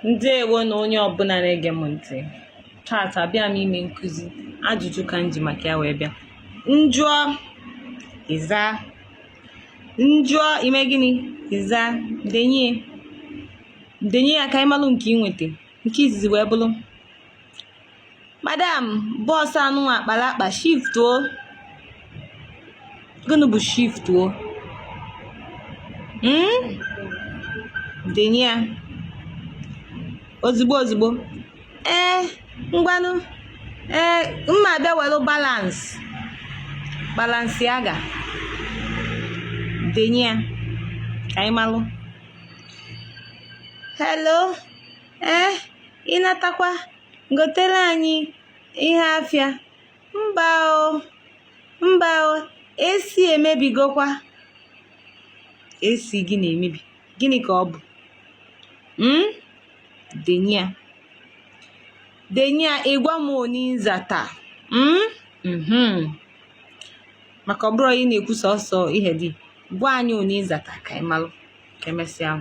Ndewo na onye ọbụla na-ege m ntị. Tata abịa m ime nkụzi ajụjụ ka m ji maka ya wee bịa. Njụọ ịza, njụọ ime gịnị ịza, denye ya ka anyị malụ nke ị nweta. Nke izizi wee bụrụ madam bọọsụ anụ akpara akpa shift o. Gịnị bụ shift o? Denye ya ozugbo. Ngwanụ mma abịa welu balance ya ga denye ya ka anyị malụ. Hello, ịnatakwa gotere anyị ihe afịa. Mba o, esi emebigokwa. Esi gị na-emebi, gịnị ka ọ bụ? Denye ya ịgwa m onye nzata. Maka ọ bụrụ ị na-ekwu sọsọ ihe dị, gwa anyị onye nzata ka anyị malụ ka emesịa.